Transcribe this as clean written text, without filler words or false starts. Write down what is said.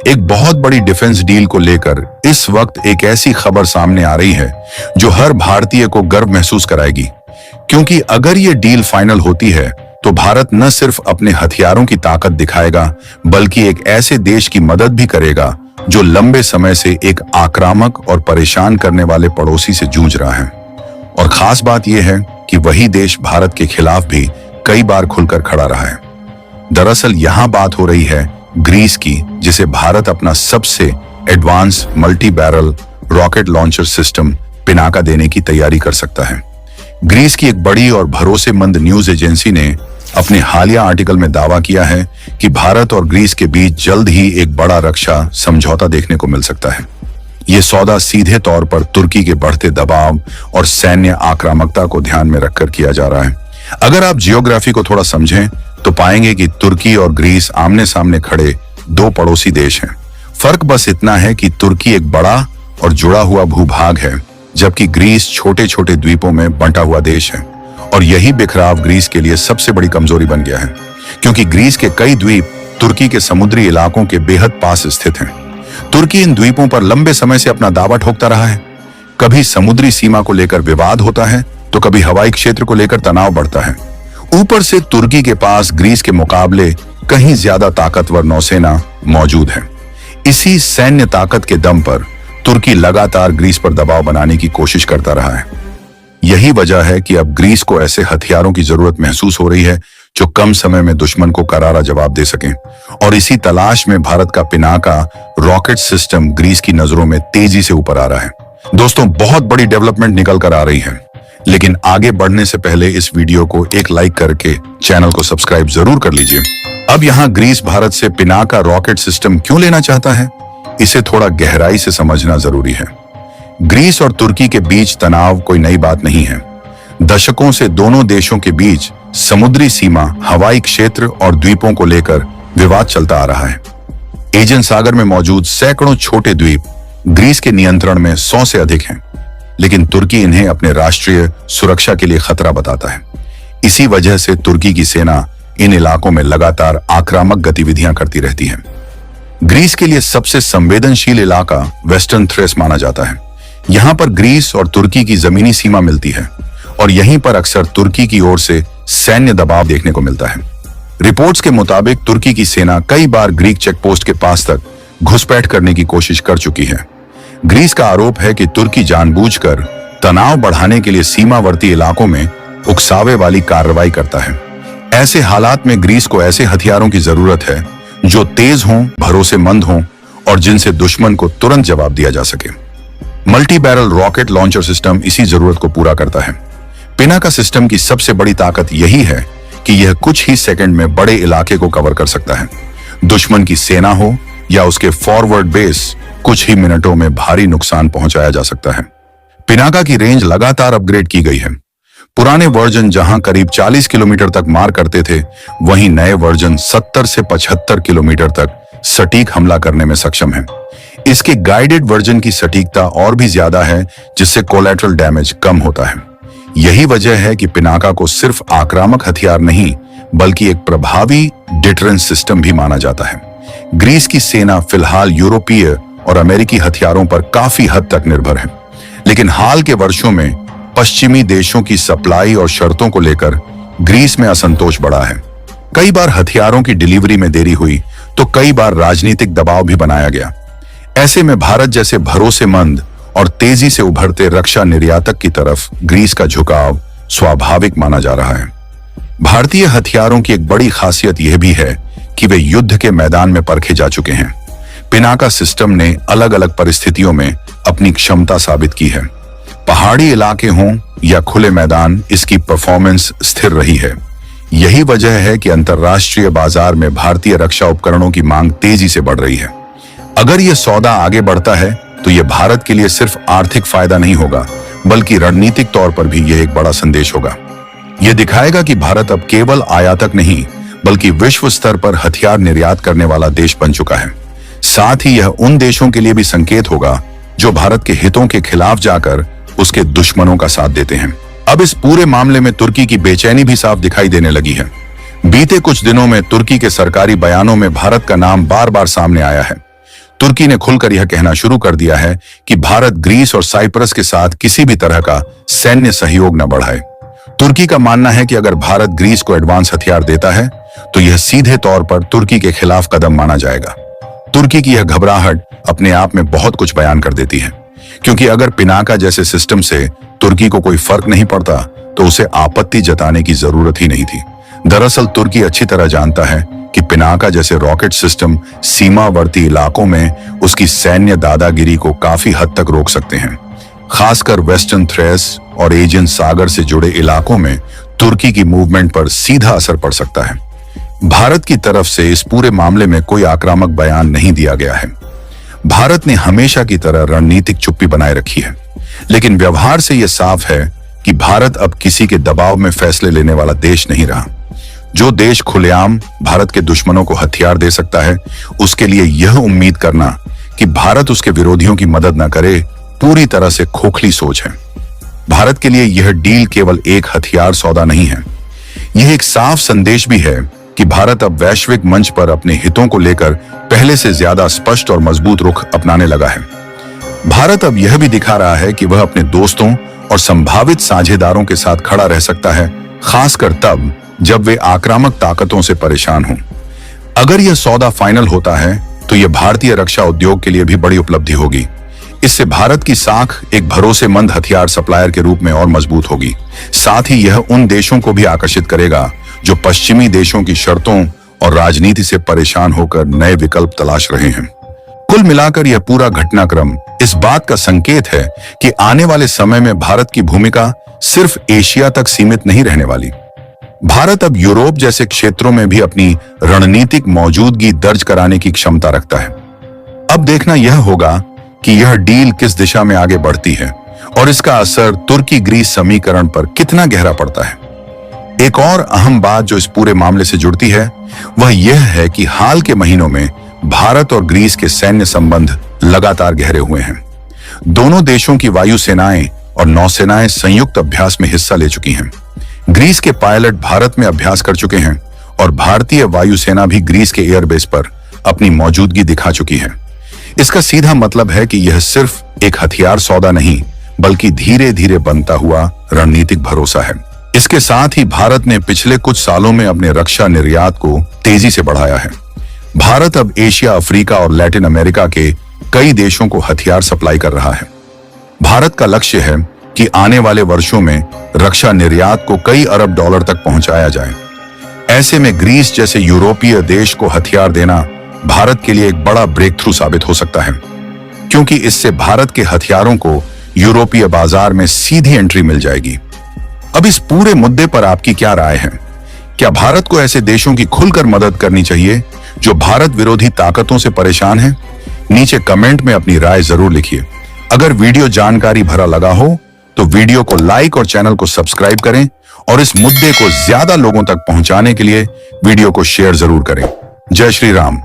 एक बहुत बड़ी डिफेंस डील को लेकर इस वक्त एक ऐसी खबर सामने आ रही है जो हर भारतीय को गर्व महसूस कराएगी, क्योंकि अगर ये डील फाइनल होती है तो भारत न सिर्फ अपने हथियारों की ताकत दिखाएगा बल्कि एक ऐसे देश की मदद भी करेगा जो लंबे समय से एक आक्रामक और परेशान करने वाले पड़ोसी से जूझ रहा है। और खास बात यह है कि वही देश भारत के खिलाफ भी कई बार खुलकर खड़ा रहा है। दरअसल यहां बात हो रही है ग्रीस की, जिसे भारत अपना सबसे advance multi barrel rocket launcher system Pinaka देने की तैयारी कर सकता है। ग्रीस की एक बड़ी और भरोसेमंद न्यूज एजेंसी ने अपने हालिया आर्टिकल में दावा किया है कि भारत और ग्रीस के बीच जल्द ही एक बड़ा रक्षा समझौता देखने को मिल सकता है। यह सौदा सीधे तौर पर तुर्की के बढ़ते दबाव और सैन्य आक्रामकता को ध्यान में रखकर किया जा रहा है। अगर आप जियोग्राफी को थोड़ा समझें तो पाएंगे कि तुर्की और ग्रीस आमने सामने खड़े दो पड़ोसी देश हैं। फर्क बस इतना है कि तुर्की एक बड़ा और जुड़ा हुआ भूभाग है, जबकि ग्रीस छोटे छोटे द्वीपों में बंटा हुआ देश है। और यही बिखराव ग्रीस के लिए सबसे बड़ी कमजोरी बन गया है, क्योंकि ग्रीस के कई द्वीप तुर्की के समुद्री इलाकों के बेहद पास स्थित हैं। तुर्की इन द्वीपों पर लंबे समय से अपना दावा ठोकता रहा है। कभी समुद्री सीमा को लेकर विवाद होता है तो कभी हवाई क्षेत्र को लेकर तनाव बढ़ता है। ऊपर से तुर्की के पास ग्रीस के मुकाबले कहीं ज्यादा ताकतवर नौसेना मौजूद है। इसी सैन्य ताकत के दम पर तुर्की लगातार ग्रीस पर दबाव बनाने की कोशिश करता रहा है। यही वजह है कि अब ग्रीस को ऐसे हथियारों की जरूरत महसूस हो रही है जो कम समय में दुश्मन को करारा जवाब दे सकें। और इसी तलाश में भारत का पिनाका रॉकेट सिस्टम ग्रीस की नजरों में तेजी से ऊपर आ रहा है। दोस्तों, बहुत बड़ी डेवलपमेंट निकल कर आ रही है, लेकिन आगे बढ़ने से पहले इस वीडियो को एक लाइक करके चैनल को सब्सक्राइब जरूर कर लीजिए। अब यहाँ ग्रीस भारत से पिनाका रॉकेट सिस्टम क्यों लेना चाहता है, इसे थोड़ा गहराई से समझना जरूरी है। ग्रीस और तुर्की के बीच तनाव कोई नई बात नहीं है। दशकों से दोनों देशों के बीच समुद्री सीमा, हवाई क्षेत्र और द्वीपों को लेकर विवाद चलता आ रहा है। एजेंट सागर में मौजूद सैकड़ों छोटे द्वीप ग्रीस के नियंत्रण में 100 से अधिक हैं, लेकिन तुर्की इन्हें अपने राष्ट्रीय सुरक्षा के लिए खतरा बताता है। इसी वजह से तुर्की की सेना इन इलाकों में लगातार आक्रामक गतिविधियां करती रहती है। ग्रीस के लिए सबसे संवेदनशील इलाका वेस्टर्न थ्रेस माना जाता है। यहां पर ग्रीस और तुर्की की जमीनी सीमा मिलती है और यहीं पर अक्सर तुर्की की ओर से सैन्य दबाव देखने को मिलता है। रिपोर्ट्स के मुताबिक तुर्की की सेना कई बार ग्रीक चेकपोस्ट के पास तक घुसपैठ करने की कोशिश कर चुकी है। ग्रीस का आरोप है कि तुर्की जानबूझकर तनाव बढ़ाने के लिए सीमावर्ती इलाकों में उकसावे वाली कार्रवाई करता है। ऐसे हालात में ग्रीस को ऐसे हथियारों की जरूरत है जो तेज हों, भरोसेमंद हों और जिनसे दुश्मन को तुरंत जवाब दिया जा सके। Multi barrel rocket launcher system इसी जरूरत को पूरा करता है। पिनाका सिस्टम की सबसे बड़ी ताकत यही है कि यह कुछ ही सेकंड में बड़े इलाके को कवर कर सकता है। दुश्मन की सेना हो या उसके फॉरवर्ड बेस, कुछ ही मिनटों में भारी नुकसान पहुंचाया जा सकता है। पिनाका की रेंज लगातार अपग्रेड की गई है। पुराने वर्जन जहां करीब 40 किलोमीटर तक मार करते थे, वहीं नए वर्जन 70 से 75 किलोमीटर तक सटीक हमला करने में सक्षम है। इसके गाइडेड वर्जन की सटीकता और भी ज्यादा है, जिससे कोलैटरल डैमेज कम होता है। यही वजह है कि पिनाका को सिर्फ आक्रामक हथियार नहीं बल्कि एक प्रभावी डिटरेंस सिस्टम भी माना जाता है। ग्रीस की सेना फिलहाल यूरोपीय और अमेरिकी हथियारों पर काफी हद तक निर्भर है, लेकिन हाल के वर्षों में पश्चिमी देशों की सप्लाई और शर्तों को लेकर ग्रीस में असंतोष बढ़ा है। कई बार हथियारों की डिलीवरी में देरी हुई तो कई बार राजनीतिक दबाव भी बनाया गया। ऐसे में भारत जैसे भरोसेमंद और तेजी से उभरते रक्षा निर्यातक की तरफ ग्रीस का झुकाव स्वाभाविक माना जा रहा है। भारतीय हथियारों की एक बड़ी खासियत यह भी है कि वे युद्ध के मैदान में परखे जा चुके हैं। पिनाका सिस्टम ने अलग अलग परिस्थितियों में अपनी क्षमता साबित की है। पहाड़ी इलाके हों या खुले मैदान, इसकी परफॉर्मेंस स्थिर रही है। यही वजह है कि अंतर्राष्ट्रीय बाजार में भारतीय रक्षा उपकरणों की मांग तेजी से बढ़ रही है। अगर यह सौदा आगे बढ़ता है तो यह भारत के लिए सिर्फ आर्थिक फायदा नहीं होगा, बल्कि रणनीतिक तौर पर भी यह एक बड़ा संदेश होगा। यह दिखाएगा कि भारत अब केवल आयातक नहीं बल्कि विश्व स्तर पर हथियार निर्यात करने वाला देश बन चुका है। साथ ही यह उन देशों के लिए भी संकेत होगा जो भारत के हितों के खिलाफ जाकर उसके दुश्मनों का साथ देते हैं। अब इस पूरे मामले में तुर्की की बेचैनी भी साफ दिखाई देने लगी है। बीते कुछ दिनों में तुर्की के सरकारी बयानों में भारत का नाम बार बार सामने आया है। तुर्की ने खुलकर यह कहना शुरू कर दिया है कि भारत ग्रीस और साइप्रस के साथ किसी भी तरह का सैन्य सहयोग न बढ़ाए। तुर्की का मानना है कि अगर भारत ग्रीस को एडवांस हथियार देता है तो यह सीधे तौर पर तुर्की के खिलाफ कदम माना जाएगा। तुर्की की यह घबराहट अपने आप में बहुत कुछ बयान कर देती है, क्योंकि अगर पिनाका जैसे सिस्टम से तुर्की को कोई फर्क नहीं पड़ता तो उसे आपत्ति जताने की जरूरत ही नहीं थी। दरअसल तुर्की अच्छी तरह जानता है कि पिनाका जैसे रॉकेट सिस्टम सीमावर्ती इलाकों में उसकी सैन्य दादागिरी को काफी हद तक रोक सकते हैं। खासकर वेस्टर्न थ्रेस और एजियन सागर से जुड़े इलाकों में तुर्की की मूवमेंट पर सीधा असर पड़ सकता है। भारत की तरफ से इस पूरे मामले में कोई आक्रामक बयान नहीं दिया गया है। भारत ने हमेशा की तरह रणनीतिक चुप्पी बनाए रखी है, लेकिन व्यवहार से यह साफ है कि भारत अब किसी के दबाव में फैसले लेने वाला देश नहीं रहा। जो देश खुलेआम भारत के दुश्मनों को हथियार दे सकता है, उसके लिए यह उम्मीद करना कि भारत उसके विरोधियों की मदद न करे पूरी तरह से खोखली सोच है। भारत के लिए यह डील केवल एक हथियार सौदा नहीं है, यह एक साफ संदेश भी है कि भारत अब वैश्विक मंच पर अपने हितों को लेकर पहले से ज्यादा स्पष्ट और मजबूत रुख अपनाने लगा है। भारत अब यह भी दिखा रहा है कि वह अपने दोस्तों और संभावित साझेदारों के साथ खड़ा रह सकता है, खासकर तब जब वे आक्रामक ताकतों से परेशान हों। अगर यह सौदा फाइनल होता है तो यह भारतीय रक्षा उद्योग के लिए भी बड़ी उपलब्धि होगी। इससे भारत की साख एक भरोसेमंद हथियार सप्लायर के रूप में और मजबूत होगी। साथ ही यह उन देशों को भी आकर्षित करेगा जो पश्चिमी देशों की शर्तों और राजनीति से परेशान होकर नए विकल्प तलाश रहे हैं। कुल मिलाकर यह पूरा घटनाक्रम इस बात का संकेत है कि आने वाले समय में भारत की भूमिका सिर्फ एशिया तक सीमित नहीं रहने वाली। भारत अब यूरोप जैसे क्षेत्रों में भी अपनी रणनीतिक मौजूदगी दर्ज कराने की क्षमता रखता है। अब देखना यह होगा कि यह डील किस दिशा में आगे बढ़ती है और इसका असर तुर्की ग्रीस समीकरण पर कितना गहरा पड़ता है। एक और अहम बात जो इस पूरे मामले से जुड़ती है वह यह है कि हाल के महीनों में भारत और ग्रीस के सैन्य संबंध लगातार गहरे हुए हैं। दोनों देशों की वायुसेनाएं और नौसेनाएं संयुक्त अभ्यास में हिस्सा ले चुकी हैं। ग्रीस के पायलट भारत में अभ्यास कर चुके हैं और भारतीय वायुसेना भी ग्रीस के एयरबेस पर अपनी मौजूदगी दिखा चुकी है। इसका सीधा मतलब है कि यह सिर्फ एक हथियार सौदा नहीं, बल्कि धीरे धीरे बनता हुआ रणनीतिक भरोसा है। इसके साथ ही भारत ने पिछले कुछ सालों में अपने रक्षा निर्यात को तेजी से बढ़ाया है। भारत अब एशिया, अफ्रीका और लैटिन अमेरिका के कई देशों को हथियार सप्लाई कर रहा है। भारत का लक्ष्य है कि आने वाले वर्षों में रक्षा निर्यात को कई अरब डॉलर तक पहुंचाया जाए। ऐसे में ग्रीस जैसे यूरोपीय देश को हथियार देना भारत के लिए एक बड़ा ब्रेक थ्रू साबित हो सकता है, क्योंकि इससे भारत के हथियारों को यूरोपीय बाजार में सीधी एंट्री मिल जाएगी। अब इस पूरे मुद्दे पर आपकी क्या राय है? क्या भारत को ऐसे देशों की खुलकर मदद करनी चाहिए जो भारत विरोधी ताकतों से परेशान हैं? नीचे कमेंट में अपनी राय जरूर लिखिए। अगर वीडियो जानकारी भरा लगा हो तो वीडियो को लाइक और चैनल को सब्सक्राइब करें और इस मुद्दे को ज्यादा लोगों तक पहुंचाने के लिए वीडियो को शेयर जरूर करें। जय श्री राम।